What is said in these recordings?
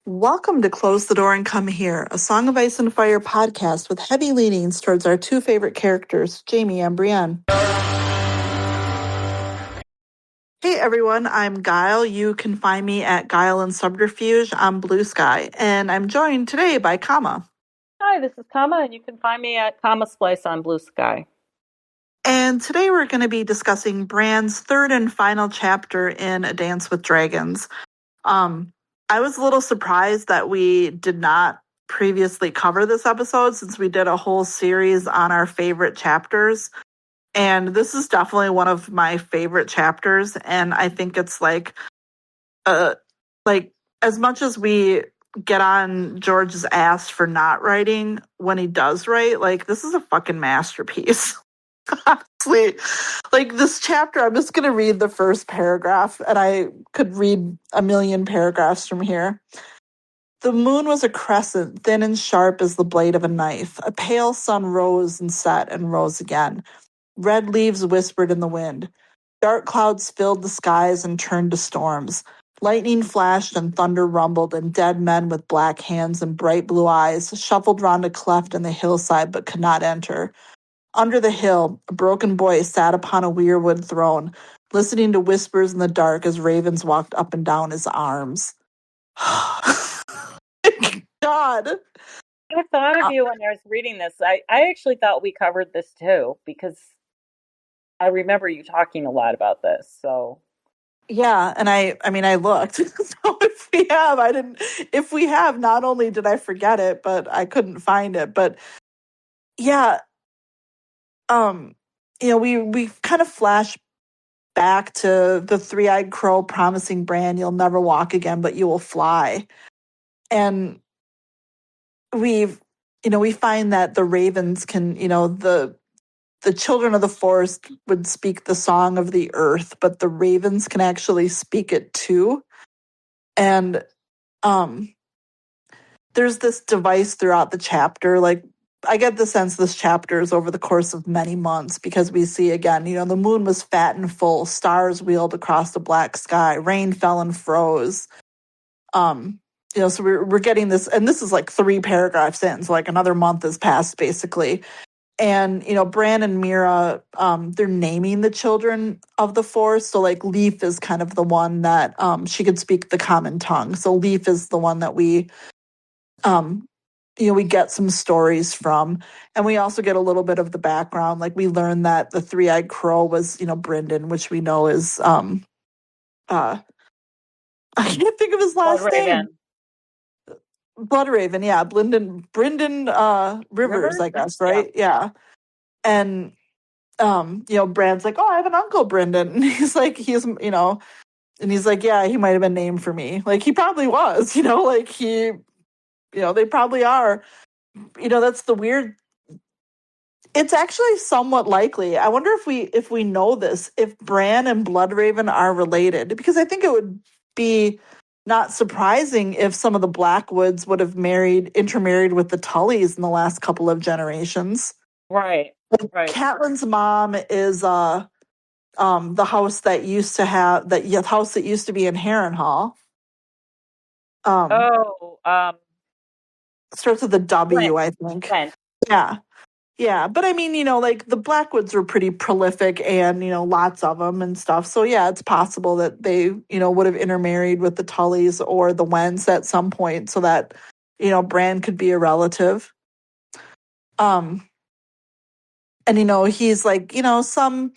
Welcome to Close the Door and Come Here, a Song of Ice and Fire podcast with heavy leanings towards our two favorite characters, Jaime and Brienne. Hey everyone, I'm Guile. You can find me at Guile and Subterfuge on Blue Sky, and I'm joined today by Kama. Hi, this is Kama, and you can find me at Kama Splice on Blue Sky. And today we're going to be discussing Bran's third and final chapter in A Dance with Dragons. I was a little surprised that we did not previously cover this episode since we did a whole series on our favorite chapters. And this is definitely one of my favorite chapters. And I think it's like as much as we get on George's ass for not writing when he does write, like this is a fucking masterpiece. Honestly, like this chapter, I'm just going to read the first paragraph, and I could read a million paragraphs from here. The moon was a crescent, thin and sharp as the blade of a knife. A pale sun rose and set and rose again. Red leaves whispered in the wind. Dark clouds filled the skies and turned to storms. Lightning flashed and thunder rumbled, and dead men with black hands and bright blue eyes shuffled round a cleft in the hillside but could not enter. Under the hill, a broken boy sat upon a weirwood throne, listening to whispers in the dark as ravens walked up and down his arms. God. I thought of you when I was reading this. I actually thought we covered this too, because I remember you talking a lot about this. So yeah, and I looked. So if we have, not only did I forget it, but I couldn't find it. But yeah, we kind of flash back to the three-eyed crow promising Bran, you'll never walk again, but you will fly. And we find that the ravens can, the children of the forest would speak the song of the earth, but the ravens can actually speak it too. And there's this device throughout the chapter, like I get the sense this chapter is over the course of many months because we see again, the moon was fat and full, stars wheeled across the black sky, rain fell and froze. So we're getting this, and this is like 3 paragraphs in, so like another month has passed basically. And, Bran and Meera, they're naming the children of the forest. So like Leaf is kind of the one that she could speak the common tongue. So Leaf is the one that we get some stories from. And we also get a little bit of the background. Like we learn that the three-eyed crow was, Brynden, which we know is, I can't think of his last name. Bloodraven, yeah. Brynden Rivers, I guess, right? Yeah. And, Bran's like, oh, I have an uncle, Brynden. And he's like, and he's like, yeah, he might have been named for me. Like, he probably was, they probably are. That's the weird. It's actually somewhat likely. I wonder if we know this, if Bran and Bloodraven are related, because I think it would be not surprising if some of the Blackwoods would have intermarried with the Tullys in the last couple of generations. Right. Catelyn's mom is the house that used to be in Harrenhal. Starts with a W, Flint. I think. Flint. Yeah, but I mean, like the Blackwoods were pretty prolific and, lots of them and stuff. So yeah, it's possible that they, would have intermarried with the Tullys or the Wens at some point so that, Bran could be a relative. And, he's like, some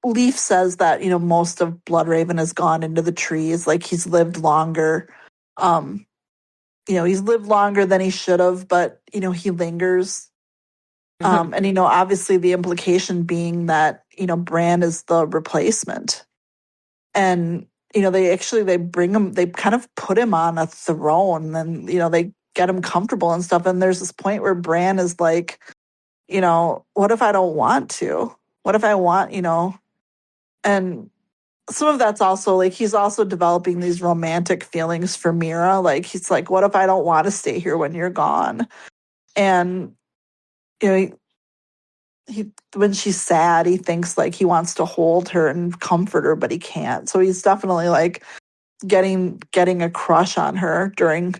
Leaf says that, most of Bloodraven has gone into the trees, like he's lived longer. He's lived longer than he should have, but, he lingers. Mm-hmm. And, obviously the implication being that, Bran is the replacement. And, they bring him, they kind of put him on a throne and, they get him comfortable and stuff. And there's this point where Bran is like, what if I don't want to? What if I want, and some of that's also like he's also developing these romantic feelings for Meera. Like he's like, what if I don't want to stay here when you're gone? And he when she's sad, he thinks like he wants to hold her and comfort her, but he can't. So he's definitely like getting a crush on her during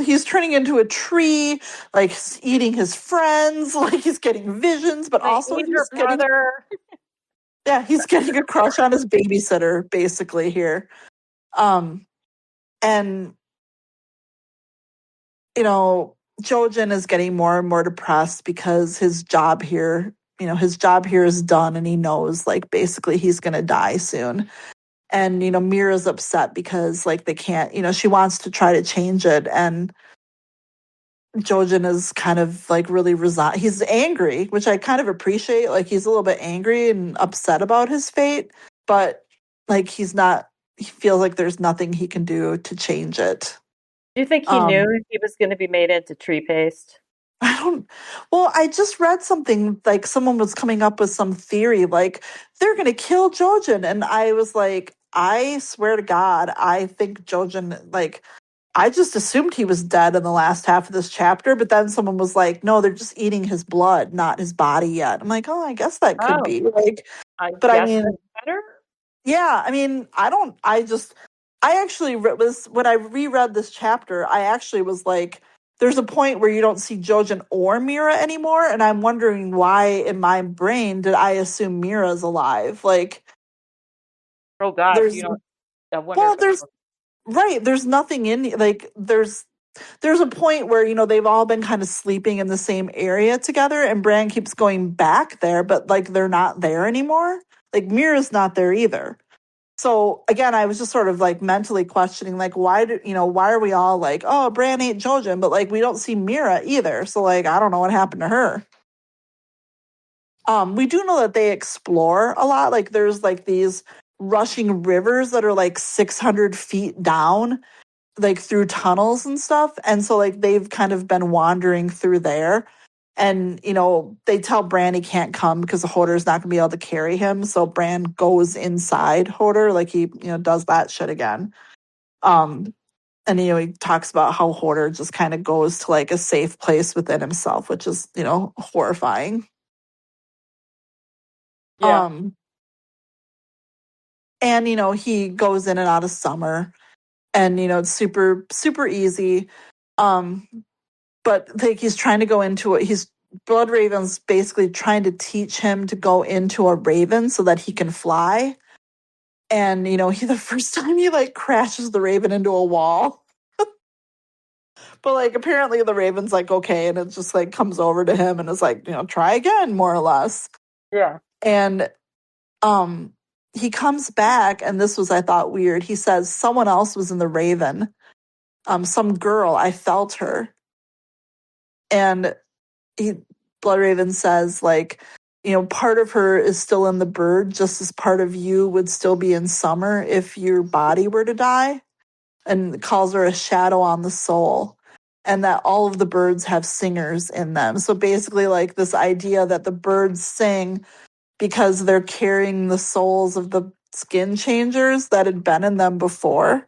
he's turning into a tree, like eating his friends, like he's getting visions, but They also eat her brother. he's getting a crush on his babysitter basically here. And Jojen is getting more and more depressed because his job here is done, and he knows like basically he's going to die soon. And Meera's upset because like they can't, she wants to try to change it, and Jojen is kind of like really resigned. He's angry, which I kind of appreciate. Like he's a little bit angry and upset about his fate, but like he's not. He feels like there's nothing he can do to change it. Do you think he knew he was going to be made into tree paste? I don't. Well, I just read something like someone was coming up with some theory like they're going to kill Jojen, and I was like, I swear to God, I think Jojen like. I just assumed he was dead in the last half of this chapter, but then someone was like, no, they're just eating his blood, not his body yet. I'm like, oh, I guess that could Oh, be. Like, I but I guess mean, that's better. yeah, I mean, I actually was, when I reread this chapter, I actually was like, there's a point where you don't see Jojen or Meera anymore, and I'm wondering why in my brain did I assume Meera's alive? Like, Oh gosh, there's, I wonder well, if there's, right, there's nothing in, like, there's a point where they've all been kind of sleeping in the same area together, and Bran keeps going back there, but like they're not there anymore. Like Mira's not there either. So again, I was just sort of like mentally questioning, like why are we all like, oh, Bran ain't Jojen, but like we don't see Meera either. So like I don't know what happened to her. We do know that they explore a lot. Like there's like these rushing rivers that are like 600 feet down, like through tunnels and stuff. And so like they've kind of been wandering through there. And, they tell Bran he can't come because the Hodor's not going to be able to carry him. So Bran goes inside Hodor, like he, does that shit again. And, he talks about how Hodor just kind of goes to like a safe place within himself, which is, horrifying. yeah, And, he goes in and out of summer, and, it's super, super easy. Um, but like he's trying to go into it. Bloodraven's basically trying to teach him to go into a raven so that he can fly. And the first time he like crashes the raven into a wall. But like apparently the raven's like okay, and it just like comes over to him and is like, try again, more or less. yeah, And he comes back, and this was, I thought, weird. He says someone else was in the raven. Some girl, I felt her. And he Bloodraven says like, part of her is still in the bird, just as part of you would still be in summer if your body were to die, and calls her a shadow on the soul, and that all of the birds have singers in them. So basically like this idea that the birds sing because they're carrying the souls of the skin changers that had been in them before.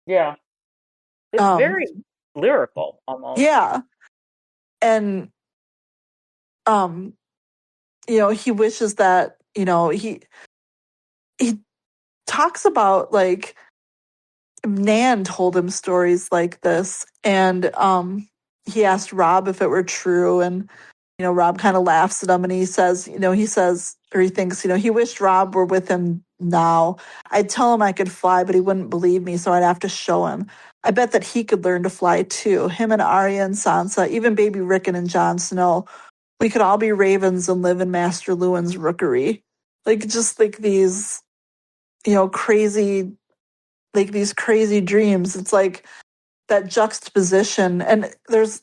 yeah. It's Um very lyrical almost. yeah. And um he wishes that, he talks about like Nan told him stories like this, and he asked Rob if it were true, and Rob kind of laughs at him, and he thinks, he wished Rob were with him now. I'd tell him I could fly, but he wouldn't believe me, so I'd have to show him. I bet that he could learn to fly too. Him and Arya and Sansa, even baby Rickon and Jon Snow. We could all be ravens and live in Master Lewin's rookery. Like just like these, crazy, like these crazy dreams. It's like that juxtaposition, and there's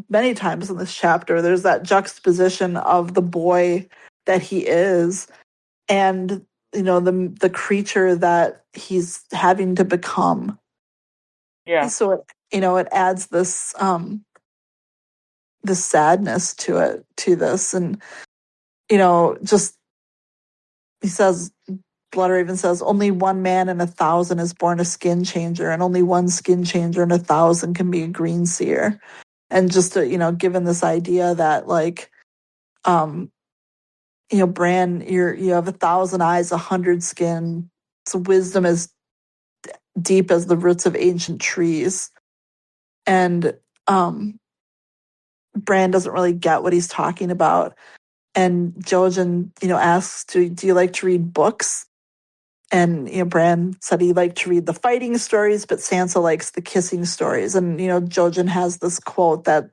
many times in this chapter there's that juxtaposition of the boy that he is, and the creature that he's having to become. Yeah, So it adds this sadness to this, and just he says, Bloodraven says, only one man in 1,000 is born a skin changer, and only one skin changer in 1,000 can be a green seer. And just to, given this idea that like, Bran, you have 1,000 eyes, 100 skin. So wisdom is deep as the roots of ancient trees. And Bran doesn't really get what he's talking about. And Jojen, asks, do you like to read books? And, Bran said he liked to read the fighting stories, but Sansa likes the kissing stories. And, Jojen has this quote that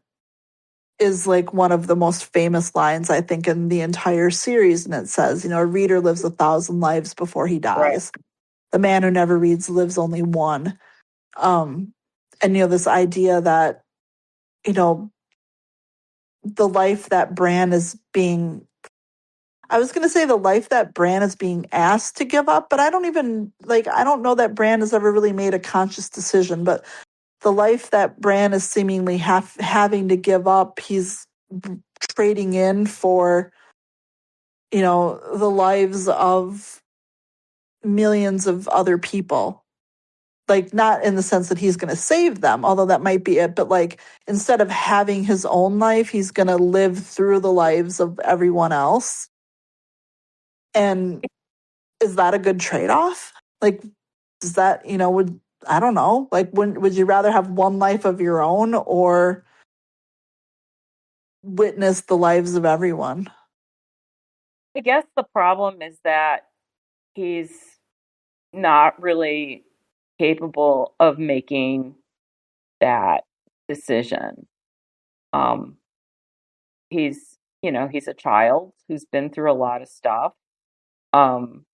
is like one of the most famous lines, I think, in the entire series. And it says, a reader lives 1,000 lives before he Right. dies. The man who never reads lives only one. And, this idea that, the life that Bran is being, I was going to say the life that Bran is being asked to give up, but I don't know that Bran has ever really made a conscious decision, but the life that Bran is seemingly having to give up, he's trading in for, the lives of millions of other people. Like, not in the sense that he's going to save them, although that might be it, but like, instead of having his own life, he's going to live through the lives of everyone else. And is that a good trade-off? Like, does that, I don't know, like, would you rather have one life of your own or witness the lives of everyone? I guess the problem is that he's not really capable of making that decision. Um, he's a child who's been through a lot of stuff. Um,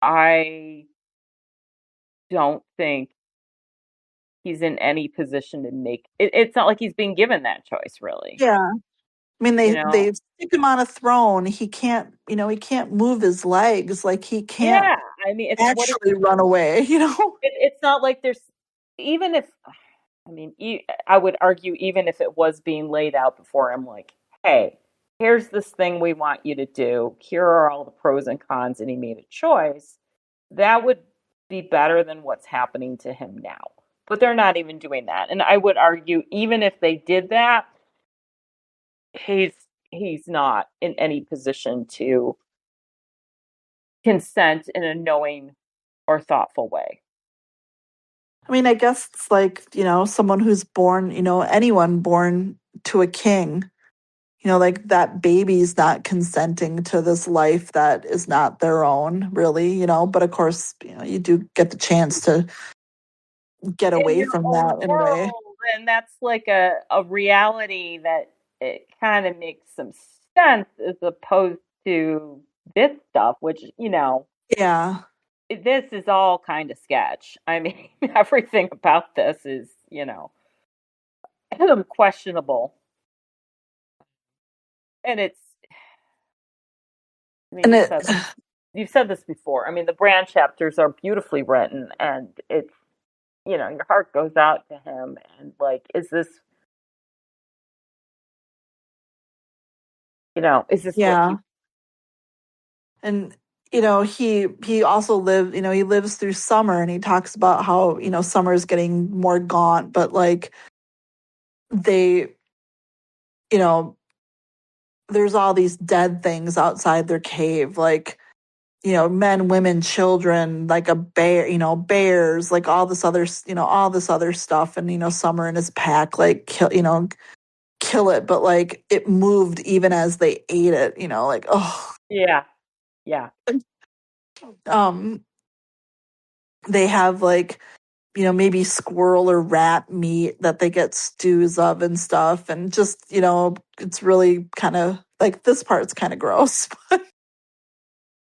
I don't think he's in any position to make it. It's not like he's being given that choice, really. Yeah. I mean, You they know? stick him on a throne. He can't, he can't move his legs. Like, he can't Yeah. I mean, it's what is actually run away. it's not like there's even if I mean, I would argue even if it was being laid out before him, like, hey, here's this thing we want you to do. Here are all the pros and cons, and he made a choice. That would be better than what's happening to him now. But they're not even doing that. And I would argue, even if they did that, he's he's not in any position to consent in a knowing or thoughtful way. I mean, I guess it's like, someone who's born, anyone born to a king, like that baby's not consenting to this life that is not their own, really, but of course, you do get the chance to get In away your from own that in a way. world, and that's like a reality that it kind of makes some sense as opposed to this stuff, which Yeah. this is all kind of sketch. I mean, everything about this is questionable, and it's. I mean, And it, you've said this before. I mean, the Bran chapters are beautifully written, and it's your heart goes out to him, and like, is this what yeah. you? And, he also he lives through summer, and he talks about how, summer is getting more gaunt, but like they, you know, there's all these dead things outside their cave, like, men, women, children, like a bear, bears, like all this other stuff. And, Summer and his pack, like, kill it. But like it moved even as they ate it, like, oh, Yeah, yeah, um, they have like, maybe squirrel or rat meat that they get stews of and stuff. And just, it's really kind of like this part's kind of gross.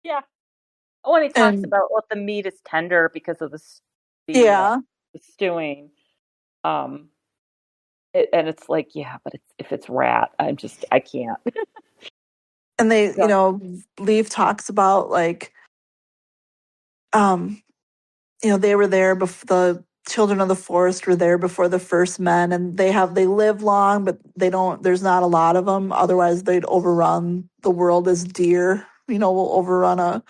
yeah. When he talks And about what the meat is tender because of yeah. the stewing, um, and it's like, yeah, but if it's rat, I can't. And they, So, Leaf talks about like, um, they were there before the children of the forest were there before the first men, and they live long, but there's not a lot of them. Otherwise they'd overrun the world as deer, will overrun a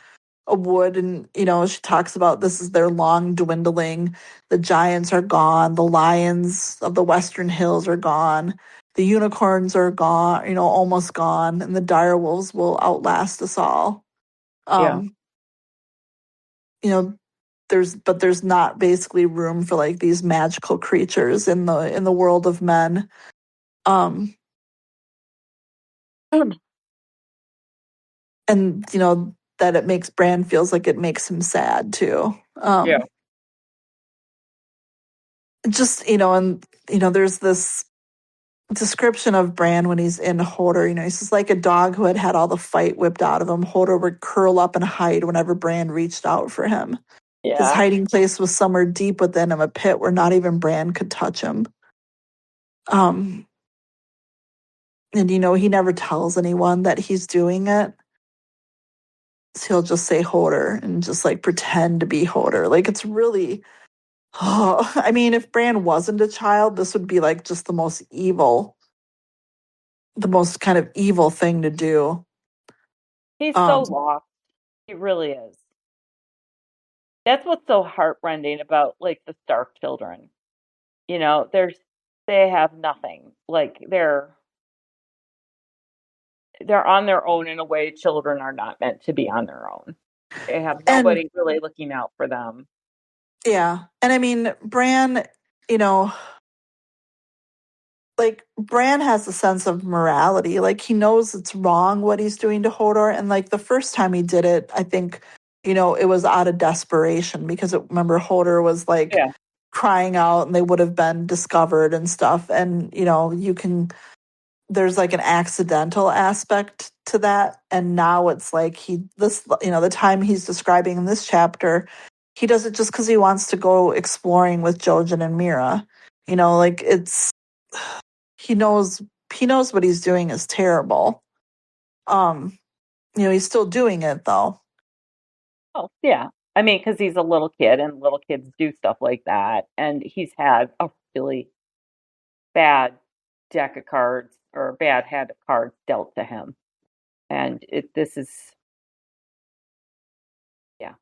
wood. And, she talks about this is their long dwindling. The giants are gone. The lions of the western hills are gone. The unicorns are gone, almost gone. And the dire wolves will outlast us all. yeah, Um, you know, there's not basically room for like these magical creatures in the world of men. Um, and that it makes Bran feels like it makes him sad too. Yeah. Just and there's this description of Bran when he's in Hodor. He's just like a dog who had all the fight whipped out of him. Hodor would curl up and hide whenever Bran reached out for him. His Yeah. hiding place was somewhere deep within him, a pit where not even Bran could touch him. Um, and he never tells anyone that he's doing it. So he'll just say Hodor and just like pretend to be Hodor. Like it's really, I mean, if Bran wasn't a child, this would be like just the most kind of evil thing to do. He's so Um, lost. He really is. That's what's so heartrending about like the Stark children. They have nothing. Like they're on their own in a way children are not meant to be on their own. They have and nobody really looking out for them. yeah, and I mean, Bran, you know, like Bran has a sense of morality. Like he knows it's wrong what he's doing to Hodor, and like the first time he did it, I think, it was out of desperation because remember Hodor was like Yeah. crying out, and they would have been discovered and stuff. And there's like an accidental aspect to that, and now it's like the time he's describing in this chapter, he does it just because he wants to go exploring with Jojen and Meera. Like it's he knows he knows what he's doing is terrible. um he's still doing it though. Oh, yeah. I mean, because he's a little kid and little kids do stuff like that. And he's had a really bad deck of cards or a bad hand of cards dealt to him. And this is, yeah,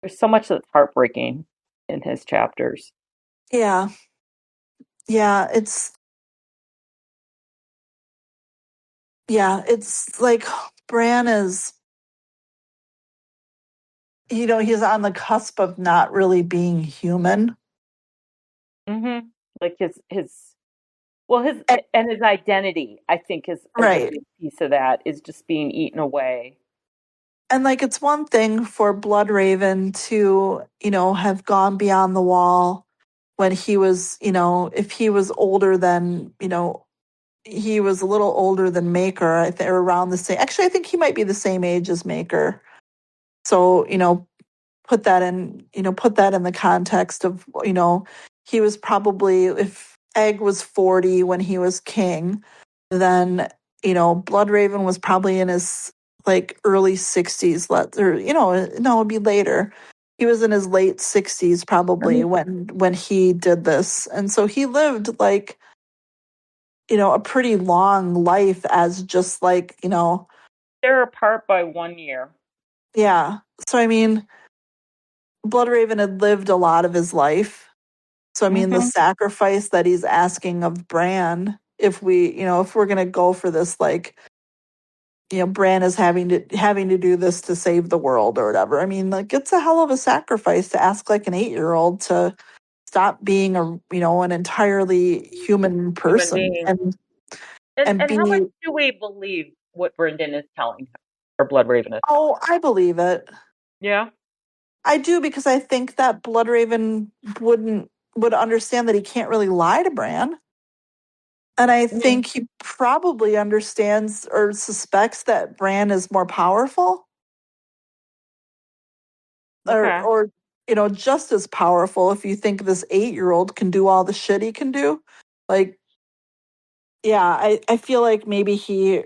there's so much that's heartbreaking in his chapters. Yeah, yeah, it's like Bran is, he's on the cusp of not really being human. Like well, And- his identity, I think, is a right. big piece of that is just being eaten away. And like it's one thing for Bloodraven to, have gone beyond the wall when he was, if he was older than, he was a little older than Maker, I think, or around the same. Actually, I think he might be the same age as Maker. So, put that in the context of, he was probably, if Egg was 40 when he was king, then, Bloodraven was probably in his like early 60s, or, no, it'd be later. He was in his late 60s probably Mhm. when he did this. And so he lived like, a pretty long life as just like, They're apart by 1 year. yeah. So, I mean, Bloodraven had lived a lot of his life. So, I mean, the Hmm. sacrifice that he's asking of Bran, if we're going to go for this, like, Bran is having to do this to save the world or whatever. I mean, like, it's a hell of a sacrifice to ask like an 8-year-old to stop being an entirely human Human person being. and And how much be, do we believe what Brendan is telling him, or Bloodraven is telling oh, I believe it. him? Yeah. I do because I think that Bloodraven would understand that he can't really lie to Bran. And I Mhm. think he probably understands or suspects that Bran is more powerful Okay. or just as powerful if you think this 8-year-old can do all the shit he can do. Like, yeah, I feel like maybe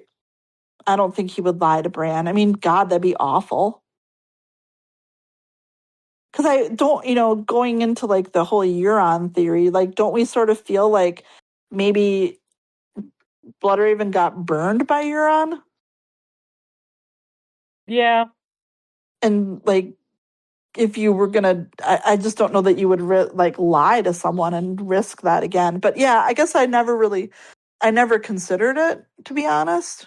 I don't think he would lie to Bran. I mean, God, that'd be awful. Because I don't, going into like the whole Euron theory, like, don't we sort of feel like maybe Bloodraven got burned by Euron? Yeah. And like, if you were gonna, I just don't know that you would like lie to someone and risk that again. But yeah, I guess I never considered it, to be honest.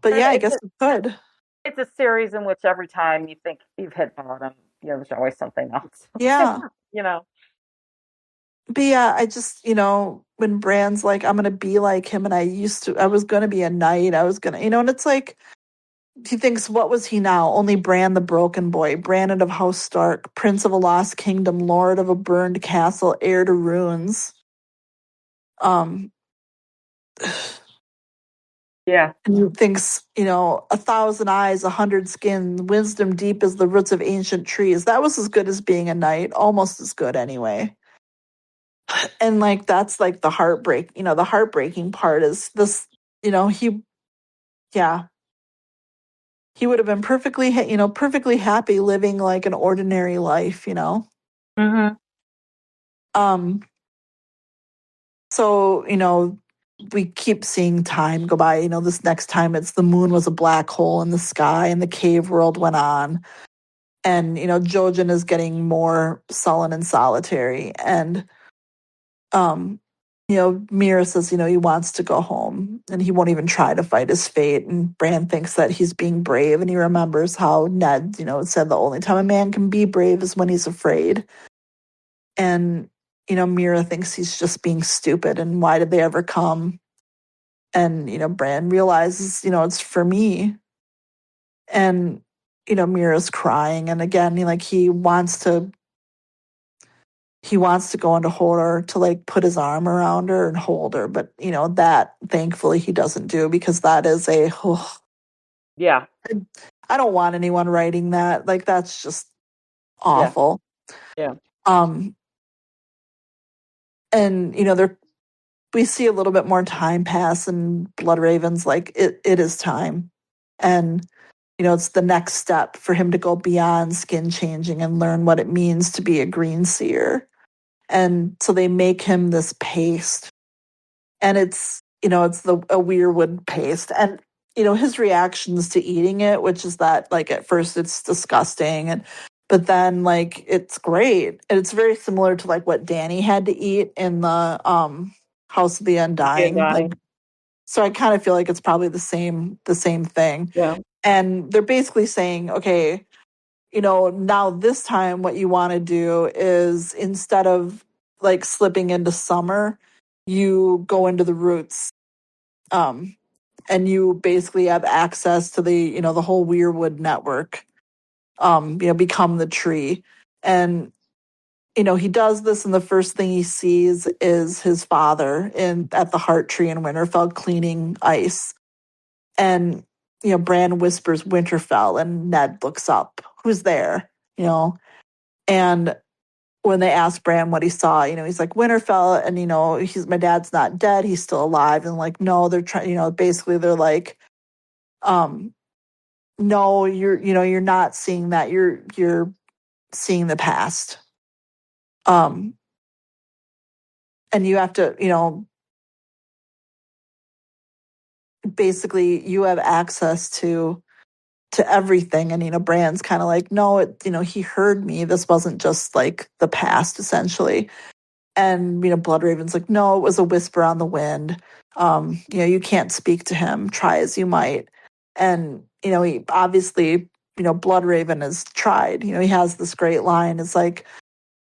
But yeah, I It's guess you could. it's a series in which every time you think you've hit bottom, there's always something else. Yeah. you know. But yeah, I just, when Bran's like, I'm gonna be like him, and I was gonna be a knight, I was gonna, and it's like, he thinks, what was he now? Only Bran the broken boy, Brandon of House Stark, prince of a lost kingdom, lord of a burned castle, heir to runes. Um, Yeah. and he thinks, 1,000 eyes, 100 skins, wisdom deep as the roots of ancient trees. That was as good as being a knight, almost as good anyway. And like that's like the heartbreak, the heartbreaking part is this, he yeah, he would have been perfectly happy living like an ordinary life. Mm-hmm. Um so, we keep seeing time go by. This next time it's the moon was a black hole in the sky and the cave world went on. And, Jojen is getting more sullen and solitary. And Meera says, he wants to go home and he won't even try to fight his fate. And Bran thinks that he's being brave, and he remembers how Ned, said the only time a man can be brave is when he's afraid. And, Meera thinks he's just being stupid, and why did they ever come? And, Bran realizes, it's for me. And, Meera's crying. And again, he wants to go into hold her, to like put his arm around her and hold her, but that thankfully he doesn't do, because that is Yeah. I don't want anyone writing that. Like that's just Yeah. awful. Yeah. Um and there we see a little bit more time pass, and Bloodraven's like, it is time. And it's the next step for him to go beyond skin changing and learn what it means to be a green seer. And so they make him this paste, and it's a weirwood paste. And his reactions to eating it, which is that like at first it's disgusting, but then like it's great, and it's very similar to like what Dany had to eat in the House of the Undying. Like, Dying. so I kind of feel like it's probably the same thing. Yeah. And they're basically saying, okay, now this time what you want to do is, instead of like slipping into summer, you go into the roots. And you basically have access to the whole Weirwood network. Become the tree. And he does this, and the first thing he sees is his father at the Heart Tree in Winterfell cleaning ice. And Bran whispers Winterfell, and Ned looks up. Who's there? And when they ask Bran what he saw, he's like, Winterfell, and my dad's not dead, he's still alive. And like, no, they're trying, basically they're like, um, no, you're not seeing that. You're seeing the past. And you have to, basically you have access to everything. And Bran's kind of like, no, he heard me, this wasn't just like the past, essentially. And Bloodraven's like, no, it was a whisper on the wind. You can't speak to him, try as you might. And he obviously, Bloodraven has tried. He has this great line. It's like,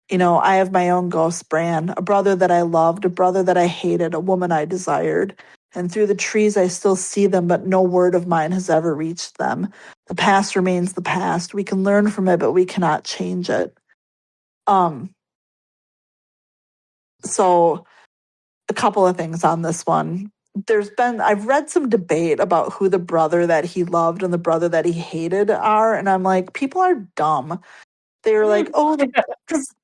I have my own ghost, Bran, a brother that I loved, a brother that I hated, a woman I desired. And through the trees I still see them, but no word of mine has ever reached them. The past remains the past. We can learn from it, but we cannot change it. Um, so a couple of things on this one. I've read some debate about who the brother that he loved and the brother that he hated are. And I'm like, people are dumb. They were like, oh, because,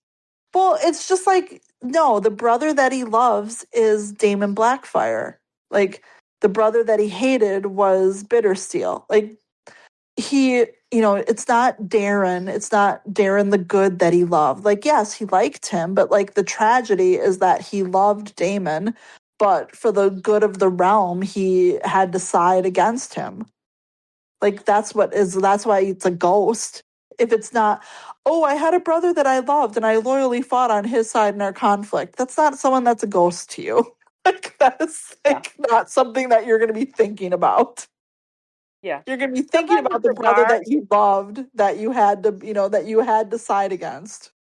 well, it's just like, no, the brother that he loves is Daemon Blackfire. Like, the brother that he hated was Bittersteel. Like, it's not Darren the good that he loved. Like, yes, he liked him, but like the tragedy is that he loved Daemon, but for the good of the realm, he had to side against him. Like, that's why it's a ghost. If it's not, oh, I had a brother that I loved and I loyally fought on his side in our conflict, that's not someone that's a ghost to you. Like, that's like not something that you're going to be thinking about. Yeah. You're going to be thinking Sometimes a about the brother cigar, that you loved, that you had to, that you had to side against.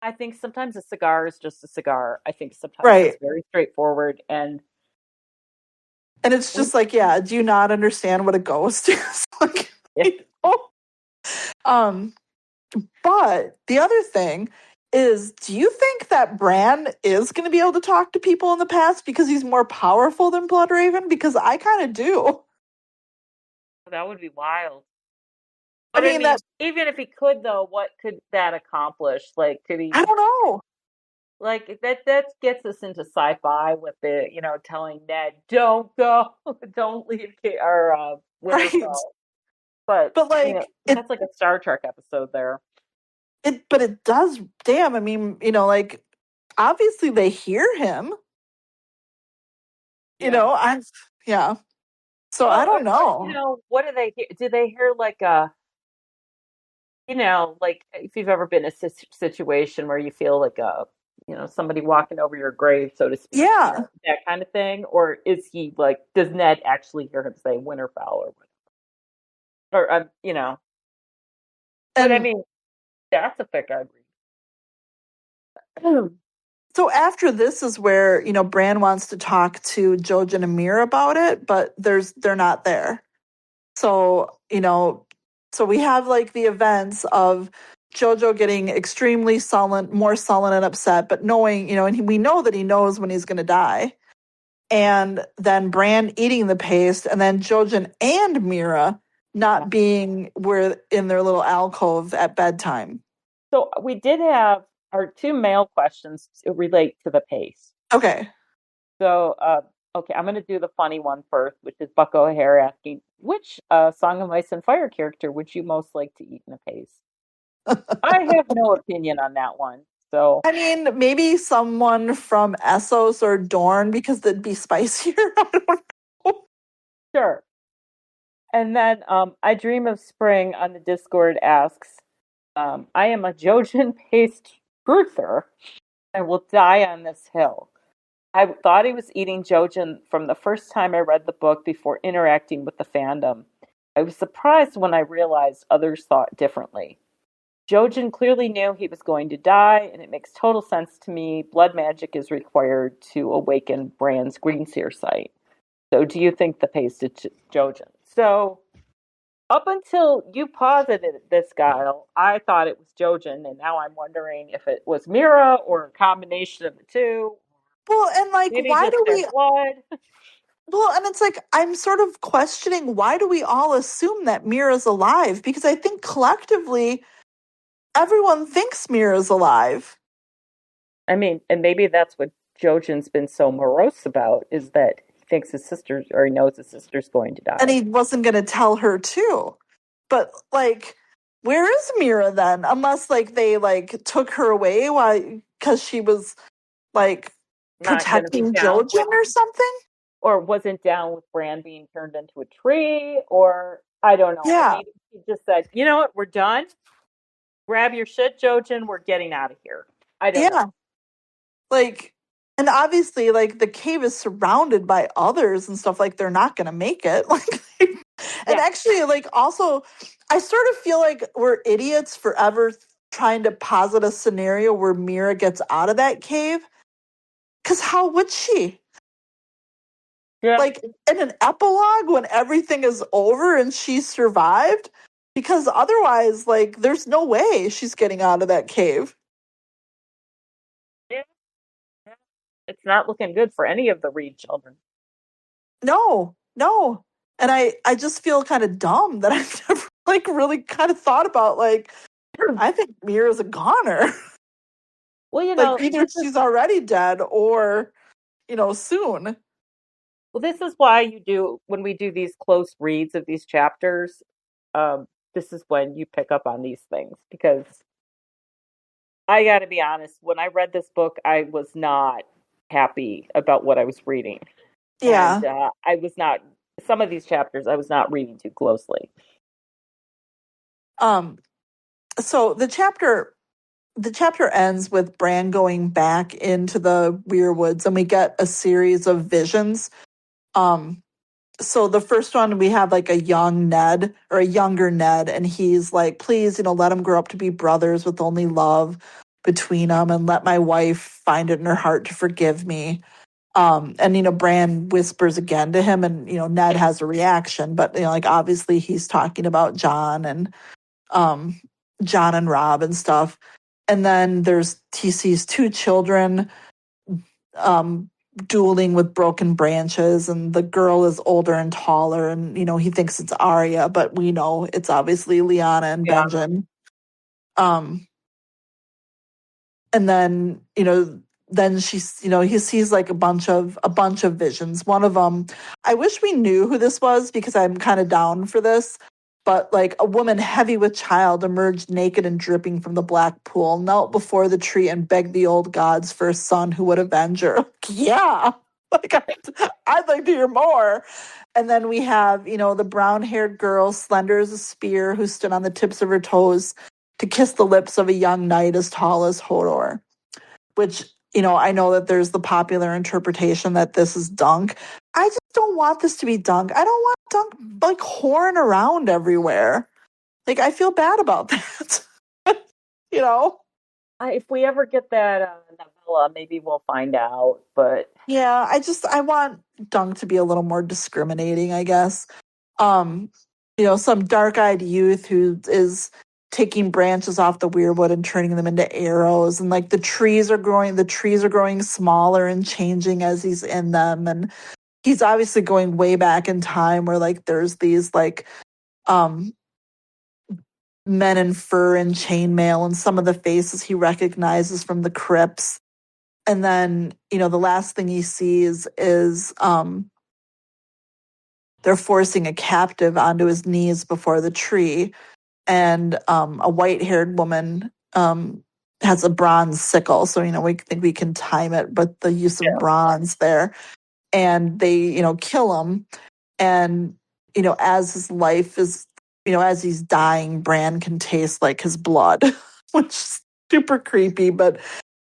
I think sometimes a cigar is just a cigar. I think sometimes it's Right. very straightforward. And And it's we, just like, yeah, do you not understand what a ghost is? Like, yeah, you know? Um, but the other thing is, do you think that Bran is going to be able to talk to people in the past because he's more powerful than Bloodraven? Because I kind of do. that would be wild. I But I mean, that, mean, even if he could, though, what could that accomplish? Like, could I he? don't know. Like that gets us into sci-fi with the telling Ned don't go, don't leave or Right. Winterfell. But But like, that's like a Star Trek episode there. but it does, damn, I mean, like, obviously they hear him, Yeah. yeah. So I Well, don't know. what do they hear? Do they hear like a like if you've ever been in a situation where you feel like somebody walking over your grave, so to speak, Yeah. that kind of thing, or is he like does Ned actually hear him say Winterfell or? But I And mean that's a fic I'd read. so after this is where, Bran wants to talk to Jojen and Meera about it, but they're not there. So, so we have like the events of Jojo getting extremely sullen, more sullen and upset, but knowing, and we know that he knows when he's going to die. And then Bran eating the paste, and then Jojen and Meera Yeah. not being where in their little alcove at bedtime. So we did have our two mail questions to relate to the pace. Okay. So, okay, I'm going to do the funny one first, which is Buck O'Hare asking, which Song of Ice and Fire character would you most like to eat in a pace? I have no opinion on that one. So, I mean, maybe someone from Essos or Dorne because they'd be spicier. I don't know. sure. And then I Dream of Spring on the Discord asks, I am a Jojen paste truther. I will die on this hill. I thought he was eating Jojen from the first time I read the book before interacting with the fandom. I was surprised when I realized others thought differently. Jojen clearly knew he was going to die, and it makes total sense to me. Blood magic is required to awaken Bran's Greenseer sight. So, do you think the pace did Jojen? So, up until you posited this, Guile, I thought it was Jojen, and now I'm wondering if it was Meera or a combination of the two. Well, and like, Maybe why just do their we? blood. Well, and it's like I'm sort of questioning why do we all assume that Mira's alive? Because I think collectively everyone thinks Mira's alive, I mean, and maybe that's what Jojen's been so morose about is that he thinks his sister, or he knows his sister's going to and die. he wasn't going to tell her too. But like, where is Mira then? Unless like they like took her away, why? Because she was like Not going to be protecting down Jojen with, or something. or wasn't down with Bran being turned into a tree, or I don't know. Or Yeah, maybe he just said, you know what, we're done. Grab your shit, Jojen. We're getting out of here. I don't know. yeah. Like, and obviously, like the cave is surrounded by others and stuff. Like they're not going to make it. Like, and Yeah. actually, like also, I sort of feel like we're idiots forever trying to posit a scenario where Mira gets out of that cave. Because how would she? Yeah. Like in an epilogue when everything is over and she survived? Because otherwise, like, there's no way she's getting out of that cave. Yeah. It's not looking good for any of the Reed children. No, no. And I just feel kind of dumb that I've never like really kind of thought about like I think Mira's a goner. Well, Like either she's already dead or, soon. well, this is why you do when we do these close reads of these chapters. This is when you pick up on these things because I got to be honest. When I read this book, I was not happy about what I was reading, and Yeah. I was not. Some of these chapters I was not reading too closely. Um so the chapter ends with Bran going back into the Weirwoods and we get a series of visions. Um so the first one we have like a young Ned or a younger Ned, and he's like, please, let him grow up to be brothers with only love between them, and let my wife find it in her heart to forgive me. And Bran whispers again to him, and Ned has a reaction, but like obviously he's talking about um, John and Rob and stuff. And then he sees two children um, dueling with broken branches, and the girl is older and taller, and he thinks it's Arya, but we know it's obviously Lyanna and Yeah. Benjen. And then she's he sees like a bunch of visions. One of them, I wish we knew who this was because I'm kind of down for this, but like a woman heavy with child emerged naked and dripping from the black pool, knelt before the tree and begged the old gods for a son who would avenge her. Yeah, like I'd like to hear more. And then we have the brown-haired girl, slender as a spear, who stood on the tips of her toes to kiss the lips of a young knight as tall as Hodor, which, I know that there's the popular interpretation that this is Dunk. I just don't want this to be Dunk. I don't want Dunk like whoring around everywhere. Like, I feel bad about that. you know? If we ever get that novella, maybe we'll find out. But Yeah, I want Dunk to be a little more discriminating, I guess. um, some dark-eyed youth who is taking branches off the weirwood and turning them into arrows, and like the trees are growing smaller and changing as he's in them, and he's obviously going way back in time where like there's these like um men in fur and chainmail, and some of the faces he recognizes from the crypts. And then the last thing he sees is they're forcing a captive onto his knees before the tree, and a white-haired woman has a bronze sickle, so we think we can time it, but the use of bronze there, and they kill him, and as his life is as he's dying, Bran can taste like his blood, which is super creepy, but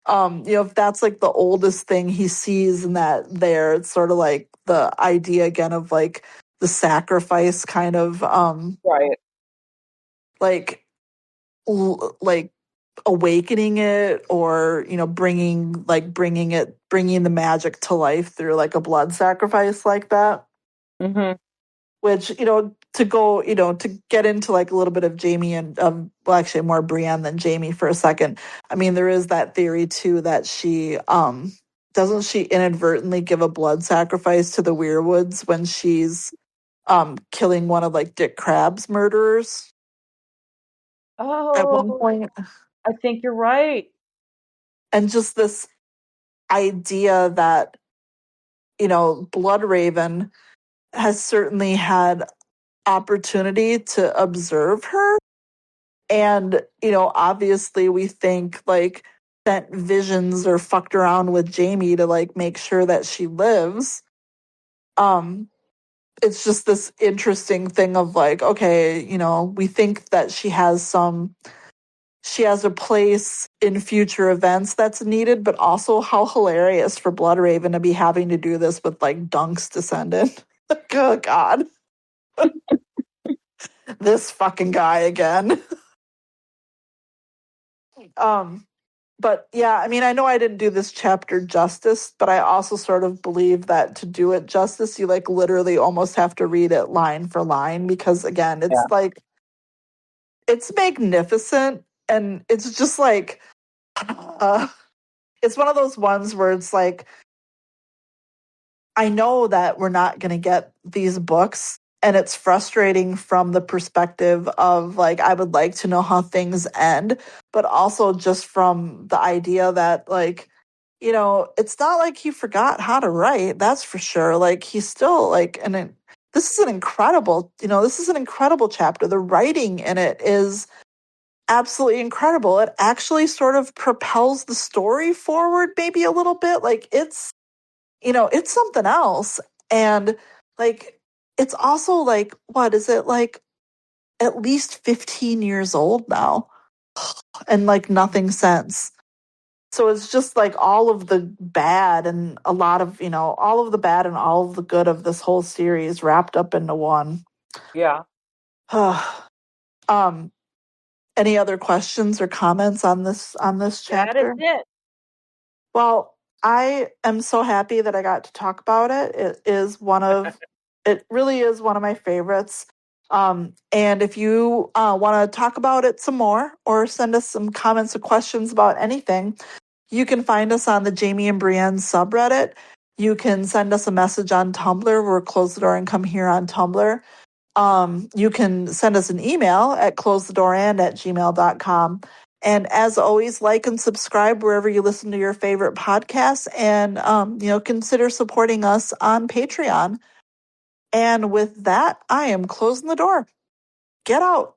if that's like the oldest thing he sees in that there, it's sort of like the idea again of like the sacrifice kind of right. like like awakening it, or bringing the magic to life through like a blood sacrifice like that. Mm-hmm. Which to go to get into like a little bit of Jaime and well, actually more Brienne than Jaime for a second. I mean, there is that theory too that she doesn't she inadvertently give a blood sacrifice to the Weirwoods when she's killing one of like Dick Crabbe's murderers at one Oh, point. I think you're right. And just this idea that Bloodraven has certainly had opportunity to observe her, and obviously we think like sent visions or fucked around with Jaime to like make sure that she lives. um it's just this interesting thing of like, okay, we think that she has a place in future events that's needed, but also how hilarious for Bloodraven to be having to do this with like Dunk's descendant. Oh God, this fucking guy again. um but yeah, I mean, I know I didn't do this chapter justice, but I also sort of believe that to do it justice, you like literally almost have to read it line for line, because again, Yeah. it's like it's magnificent, and it's just like uh, it's one of those ones where it's like, I know that we're not going to get these books, and it's frustrating from the perspective of like I would like to know how things end, but also just from the idea that like it's not like he forgot how to write, that's for sure. Like he's still like this is an incredible chapter. The writing in it is absolutely incredible. It actually sort of propels the story forward maybe a little bit. Like it's something else. And like, it's also like, what is it, like at least 15 years old now, and like nothing since. So it's just like all of the bad and a lot of, all of the bad and all of the good of this whole series wrapped up into one. Yeah. um, any other questions or comments on this That is chapter? it. Well, I am so happy that I got to talk about it. It really is one of my favorites. And if you want to talk about it some more or send us some comments or questions about anything, you can find us on the Jaime and Brienne subreddit. You can send us a message on Tumblr. We're Close the Door and Come Here on Tumblr. You can send us an email at closethedoorand@gmail.com. And as always, like and subscribe wherever you listen to your favorite podcasts, and consider supporting us on Patreon. And with that, I am closing the door. Get out.